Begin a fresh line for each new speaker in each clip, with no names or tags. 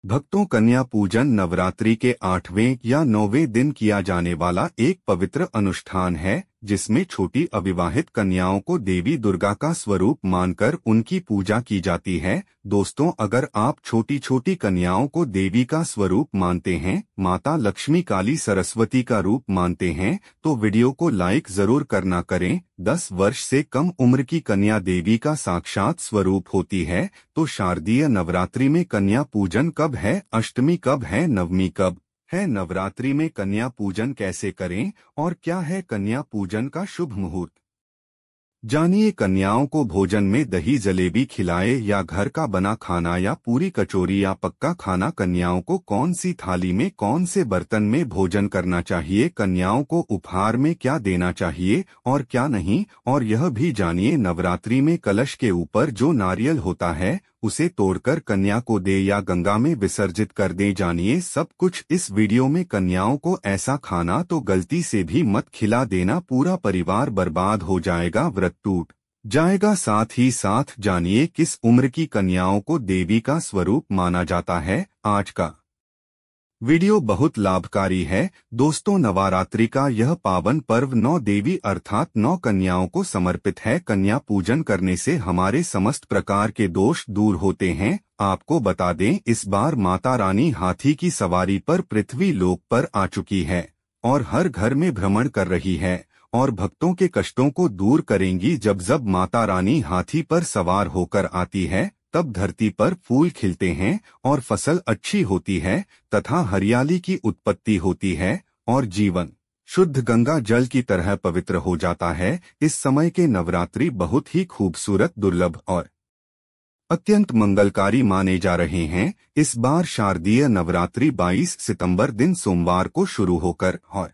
भक्तों, कन्या पूजन नवरात्रि के 8वें या 9वें दिन किया जाने वाला एक पवित्र अनुष्ठान है, जिसमें छोटी अविवाहित कन्याओं को देवी दुर्गा का स्वरूप मानकर उनकी पूजा की जाती है। दोस्तों, अगर आप छोटी छोटी कन्याओं को देवी का स्वरूप मानते हैं, माता लक्ष्मी, काली, सरस्वती का रूप मानते हैं, तो वीडियो को लाइक जरूर करना करें। 10 वर्ष से कम उम्र की कन्या देवी का साक्षात स्वरूप होती है। तो शारदीय नवरात्रि में कन्या पूजन कब है, अष्टमी कब है, नवमी कब है, नवरात्रि में कन्या पूजन कैसे करें और क्या है कन्या पूजन का शुभ मुहूर्त। जानिए, कन्याओं को भोजन में दही जलेबी खिलाए या घर का बना खाना या पूरी कचौरी या पक्का खाना, कन्याओं को कौन सी थाली में, कौन से बर्तन में भोजन करना चाहिए, कन्याओं को उपहार में क्या देना चाहिए और क्या नहीं, और यह भी जानिए नवरात्रि में कलश के ऊपर जो नारियल होता है उसे तोड़कर कन्या को दे या गंगा में विसर्जित कर दे। जानिए सब कुछ इस वीडियो में। कन्याओं को ऐसा खाना तो गलती से भी मत खिला देना, पूरा परिवार बर्बाद हो जाएगा, व्रत टूट जाएगा। साथ ही साथ जानिए किस उम्र की कन्याओं को देवी का स्वरूप माना जाता है। आज का वीडियो बहुत लाभकारी है दोस्तों। नवरात्रि का यह पावन पर्व 9 देवी अर्थात 9 कन्याओं को समर्पित है। कन्या पूजन करने से हमारे समस्त प्रकार के दोष दूर होते हैं। आपको बता दें, इस बार माता रानी हाथी की सवारी पर पृथ्वी लोक पर आ चुकी है और हर घर में भ्रमण कर रही है और भक्तों के कष्टों को दूर करेंगी। जब माता रानी हाथी पर सवार होकर आती है, तब धरती पर फूल खिलते हैं और फसल अच्छी होती है तथा हरियाली की उत्पत्ति होती है और जीवन शुद्ध गंगा जल की तरह पवित्र हो जाता है। इस समय के नवरात्रि बहुत ही खूबसूरत, दुर्लभ और अत्यंत मंगलकारी माने जा रहे हैं। इस बार शारदीय नवरात्रि 22 सितंबर दिन सोमवार को शुरू होकर और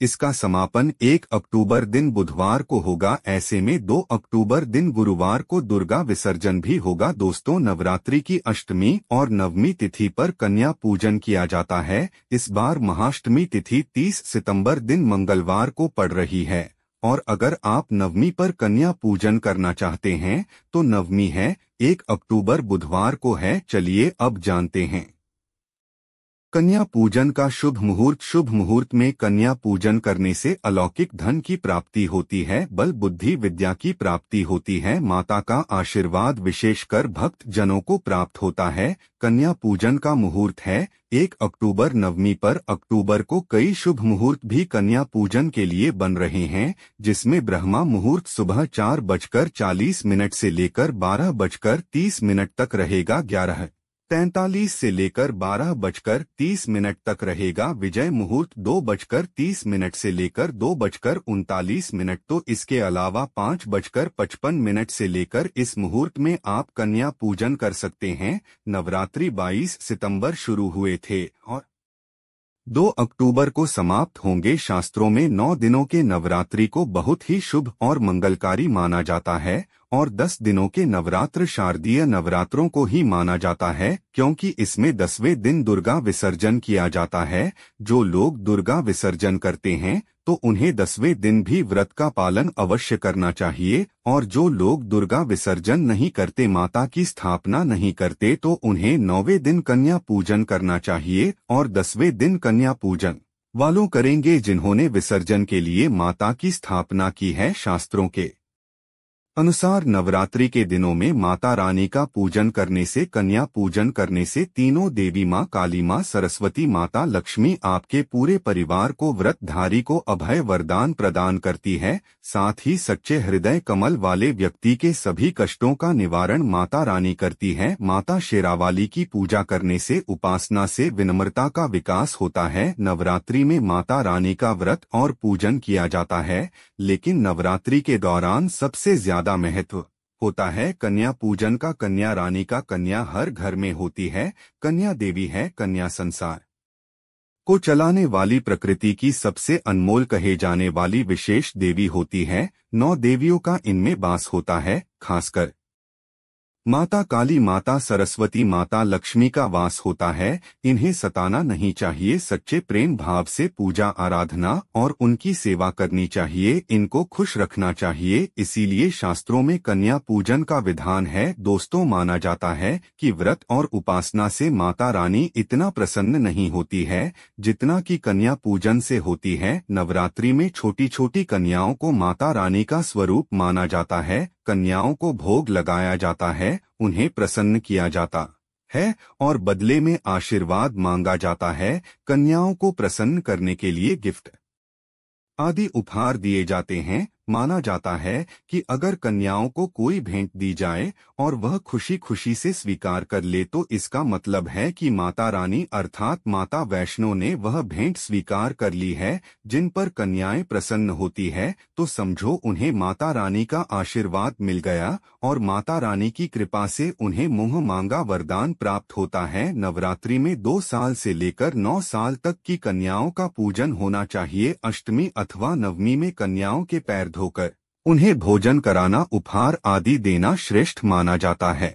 इसका समापन 1 अक्टूबर दिन बुधवार को होगा। ऐसे में 2 अक्टूबर दिन गुरुवार को दुर्गा विसर्जन भी होगा। दोस्तों, नवरात्रि की अष्टमी और नवमी तिथि पर कन्या पूजन किया जाता है। इस बार महाअष्टमी तिथि 30 सितंबर दिन मंगलवार को पड़ रही है और अगर आप नवमी पर कन्या पूजन करना चाहते हैं तो नवमी है 1 अक्टूबर बुधवार को है। चलिए अब जानते हैं कन्या पूजन का शुभ मुहूर्त। शुभ मुहूर्त में कन्या पूजन करने से अलौकिक धन की प्राप्ति होती है, बल बुद्धि विद्या की प्राप्ति होती है, माता का आशीर्वाद विशेषकर भक्त जनों को प्राप्त होता है। कन्या पूजन का मुहूर्त है 1 अक्टूबर। नवमी पर अक्टूबर को कई शुभ मुहूर्त भी कन्या पूजन के लिए बन रहे हैं, जिसमें ब्रह्मा मुहूर्त सुबह 4:40 से लेकर 12:30 तक रहेगा, 11:43 से लेकर 12:30 तक रहेगा। विजय मुहूर्त 2:30 से लेकर 2:39। तो इसके अलावा 5:55 से लेकर इस मुहूर्त में आप कन्या पूजन कर सकते हैं। नवरात्रि 22 सितंबर शुरू हुए थे और 2 अक्टूबर को समाप्त होंगे। शास्त्रों में 9 दिनों के नवरात्रि को बहुत ही शुभ और मंगलकारी माना जाता है और 10 दिनों के नवरात्र शारदीय नवरात्रों को ही माना जाता है, क्योंकि इसमें 10वें दिन दुर्गा विसर्जन किया जाता है। जो लोग दुर्गा विसर्जन करते हैं तो उन्हें 10वें दिन भी व्रत का पालन अवश्य करना चाहिए और जो लोग दुर्गा विसर्जन नहीं करते, माता की स्थापना नहीं करते, तो उन्हें 9वें दिन कन्या पूजन करना चाहिए और 10वें दिन कन्या पूजन वालों करेंगे जिन्होंने विसर्जन के लिए माता की स्थापना की है। शास्त्रों के अनुसार नवरात्रि के दिनों में माता रानी का पूजन करने से, कन्या पूजन करने से तीनों देवी माँ काली, माँ सरस्वती, माता लक्ष्मी आपके पूरे परिवार को, व्रतधारी को अभय वरदान प्रदान करती है। साथ ही सच्चे हृदय कमल वाले व्यक्ति के सभी कष्टों का निवारण माता रानी करती है। माता शेरावाली की पूजा करने से, उपासना से विनम्रता का विकास होता है। नवरात्रि में माता रानी का व्रत और पूजन किया जाता है, लेकिन नवरात्रि के दौरान सबसे ज्यादा महत्व होता है कन्या पूजन का। कन्या रानी का, कन्या हर घर में होती है। कन्या देवी है, कन्या संसार को चलाने वाली, प्रकृति की सबसे अनमोल कहे जाने वाली विशेष देवी होती है। 9 देवियों का इनमें वास होता है। खासकर माता काली, माता सरस्वती, माता लक्ष्मी का वास होता है। इन्हें सताना नहीं चाहिए, सच्चे प्रेम भाव से पूजा आराधना और उनकी सेवा करनी चाहिए, इनको खुश रखना चाहिए। इसीलिए शास्त्रों में कन्या पूजन का विधान है। दोस्तों, माना जाता है कि व्रत और उपासना से माता रानी इतना प्रसन्न नहीं होती है जितना कि कन्या पूजन से होती है। नवरात्रि में छोटी छोटी कन्याओं को माता रानी का स्वरूप माना जाता है। कन्याओं को भोग लगाया जाता है, उन्हें प्रसन्न किया जाता है और बदले में आशीर्वाद मांगा जाता है। कन्याओं को प्रसन्न करने के लिए गिफ्ट आदि उपहार दिए जाते हैं। माना जाता है कि अगर कन्याओं को कोई भेंट दी जाए और वह खुशी खुशी से स्वीकार कर ले तो इसका मतलब है कि माता रानी अर्थात माता वैष्णो ने वह भेंट स्वीकार कर ली है। जिन पर कन्याएं प्रसन्न होती है तो समझो उन्हें माता रानी का आशीर्वाद मिल गया और माता रानी की कृपा से उन्हें मुंह मांगा वरदान प्राप्त होता है। नवरात्रि में 2 साल से लेकर 9 साल तक की कन्याओं का पूजन होना चाहिए। अष्टमी अथवा नवमी में कन्याओं के पैर धोकर उन्हें भोजन कराना, उपहार आदि देना श्रेष्ठ माना जाता है।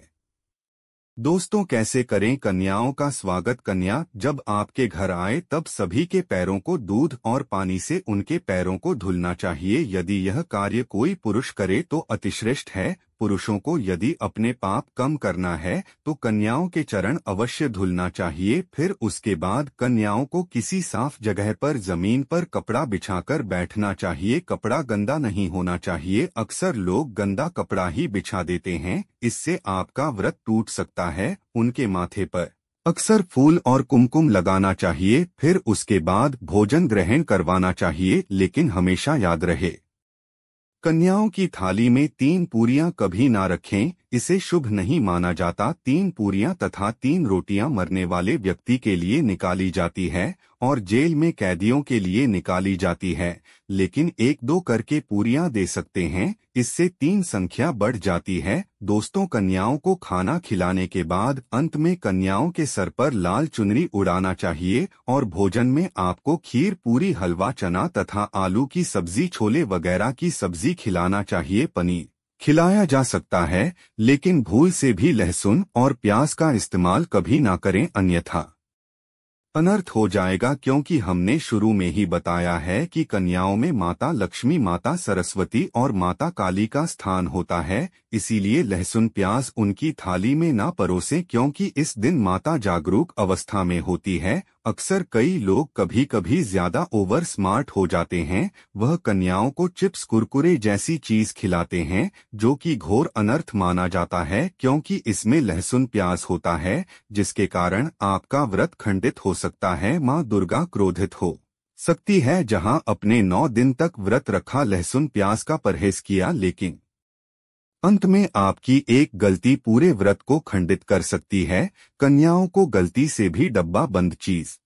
दोस्तों, कैसे करें कन्याओं का स्वागत? कन्या जब आपके घर आए तब सभी के पैरों को दूध और पानी से उनके पैरों को धुलना चाहिए। यदि यह कार्य कोई पुरुष करे तो अतिश्रेष्ठ है। पुरुषों को यदि अपने पाप कम करना है तो कन्याओं के चरण अवश्य धुलना चाहिए। फिर उसके बाद कन्याओं को किसी साफ जगह पर जमीन पर कपड़ा बिछाकर बैठना चाहिए। कपड़ा गंदा नहीं होना चाहिए। अक्सर लोग गंदा कपड़ा ही बिछा देते हैं, इससे आपका व्रत टूट सकता है। उनके माथे पर अक्सर फूल और कुमकुम लगाना चाहिए। फिर उसके बाद भोजन ग्रहण करवाना चाहिए। लेकिन हमेशा याद रहे, कन्याओं की थाली में 3 पूरियां कभी ना रखें, इसे शुभ नहीं माना जाता। 3 पूरियां तथा 3 रोटियां मरने वाले व्यक्ति के लिए निकाली जाती है और जेल में कैदियों के लिए निकाली जाती है। लेकिन 1-2 करके पूरियां दे सकते हैं, इससे 3 संख्या बढ़ जाती है। दोस्तों, कन्याओं को खाना खिलाने के बाद अंत में कन्याओं के सर पर लाल चुनरी उड़ाना चाहिए और भोजन में आपको खीर, पूरी, हलवा, चना तथा आलू की सब्जी, छोले वगैरह की सब्जी खिलाना चाहिए। पनीर खिलाया जा सकता है, लेकिन भूल से भी लहसुन और प्याज का इस्तेमाल कभी ना करें, अन्यथा अनर्थ हो जाएगा। क्योंकि हमने शुरू में ही बताया है कि कन्याओं में माता लक्ष्मी, माता सरस्वती और माता काली का स्थान होता है। इसीलिए लहसुन प्याज उनकी थाली में ना परोसें, क्योंकि इस दिन माता जागरूक अवस्था में होती है। अक्सर कई लोग कभी कभी ज्यादा ओवर स्मार्ट हो जाते हैं। वह कन्याओं को चिप्स, कुरकुरे जैसी चीज खिलाते हैं, जो कि घोर अनर्थ माना जाता है, क्योंकि इसमें लहसुन प्याज होता है, जिसके कारण आपका व्रत खंडित हो सकता है। माँ दुर्गा क्रोधित हो सकती है। जहां अपने 9 दिन तक व्रत रखा, लहसुन प्याज का परहेज किया, लेकिन अंत में आपकी एक गलती पूरे व्रत को खंडित कर सकती है। कन्याओं को गलती से भी डब्बा बंद चीज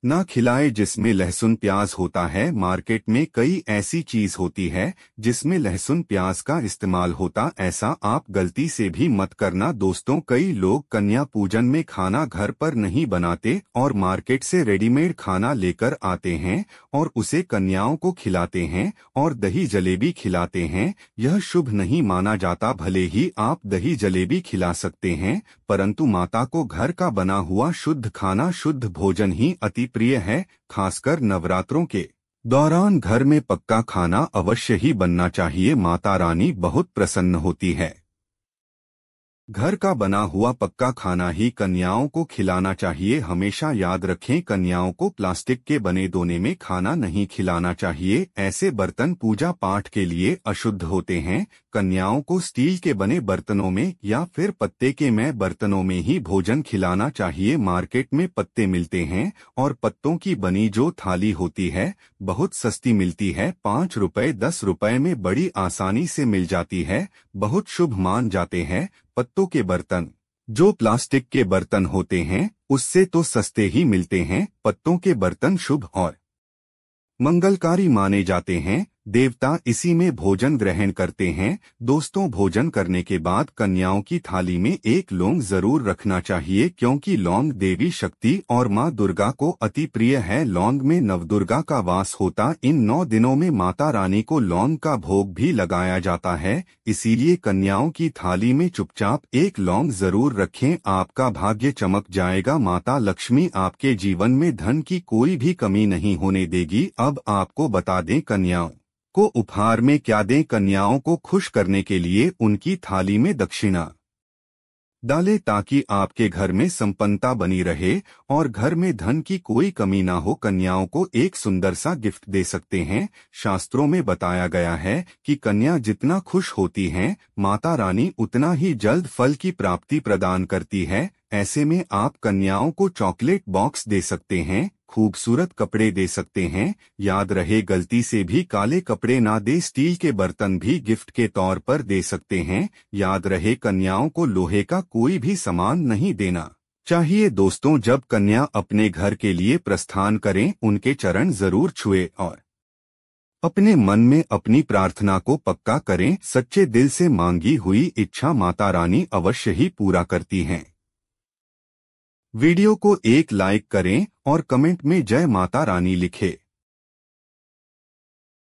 ना खिलाए जिसमें लहसुन प्याज होता है। मार्केट में कई ऐसी चीज होती है जिसमें लहसुन प्याज का इस्तेमाल होता, ऐसा आप गलती से भी मत करना। दोस्तों, कई लोग कन्या पूजन में खाना घर पर नहीं बनाते और मार्केट से रेडीमेड खाना लेकर आते हैं और उसे कन्याओं को खिलाते हैं और दही जलेबी खिलाते हैं। यह शुभ नहीं माना जाता। भले ही आप दही जलेबी खिला सकते हैं, परंतु माता को घर का बना हुआ शुद्ध खाना, शुद्ध भोजन ही अति प्रिय है। खासकर नवरात्रों के दौरान घर में पक्का खाना अवश्य ही बनना चाहिए। माता रानी बहुत प्रसन्न होती है। घर का बना हुआ पक्का खाना ही कन्याओं को खिलाना चाहिए। हमेशा याद रखें, कन्याओं को प्लास्टिक के बने दोने में खाना नहीं खिलाना चाहिए। ऐसे बर्तन पूजा पाठ के लिए अशुद्ध होते हैं। कन्याओं को स्टील के बने बर्तनों में या फिर पत्ते के में बर्तनों में ही भोजन खिलाना चाहिए। मार्केट में पत्ते मिलते हैं और पत्तों की बनी जो थाली होती है बहुत सस्ती मिलती है। 5 रुपए 10 रुपए में बड़ी आसानी से मिल जाती है, बहुत शुभ मान जाते हैं। पत्तों के बर्तन जो प्लास्टिक के बर्तन होते हैं उससे तो सस्ते ही मिलते हैं। पत्तों के बर्तन शुभ और मंगलकारी माने जाते हैं। देवता इसी में भोजन ग्रहण करते हैं। दोस्तों, भोजन करने के बाद कन्याओं की थाली में एक लौंग जरूर रखना चाहिए, क्योंकि लौंग देवी शक्ति और मां दुर्गा को अति प्रिय है। लौंग में नवदुर्गा का वास होता। इन 9 दिनों में माता रानी को लौंग का भोग भी लगाया जाता है, इसीलिए कन्याओं की थाली में चुपचाप एक लौंग जरूर रखें। आपका भाग्य चमक जाएगा। माता लक्ष्मी आपके जीवन में धन की कोई भी कमी नहीं होने देगी। अब आपको बता दें कन्याओं को उपहार में क्या दें। कन्याओं को खुश करने के लिए उनकी थाली में दक्षिणा डालें, ताकि आपके घर में संपन्नता बनी रहे और घर में धन की कोई कमी ना हो। कन्याओं को एक सुंदर सा गिफ्ट दे सकते हैं। शास्त्रों में बताया गया है कि कन्या जितना खुश होती हैं, माता रानी उतना ही जल्द फल की प्राप्ति प्रदान करती है। ऐसे में आप कन्याओं को चॉकलेट बॉक्स दे सकते हैं, खूबसूरत कपड़े दे सकते हैं। याद रहे, गलती से भी काले कपड़े ना दे। स्टील के बर्तन भी गिफ्ट के तौर पर दे सकते हैं। याद रहे, कन्याओं को लोहे का कोई भी सामान नहीं देना चाहिए। दोस्तों, जब कन्या अपने घर के लिए प्रस्थान करें, उनके चरण जरूर छुए और अपने मन में अपनी प्रार्थना को पक्का करें। सच्चे दिल से मांगी हुई इच्छा माता रानी अवश्य ही पूरा करती हैं। वीडियो को एक लाइक करें और कमेंट में जय माता रानी लिखें।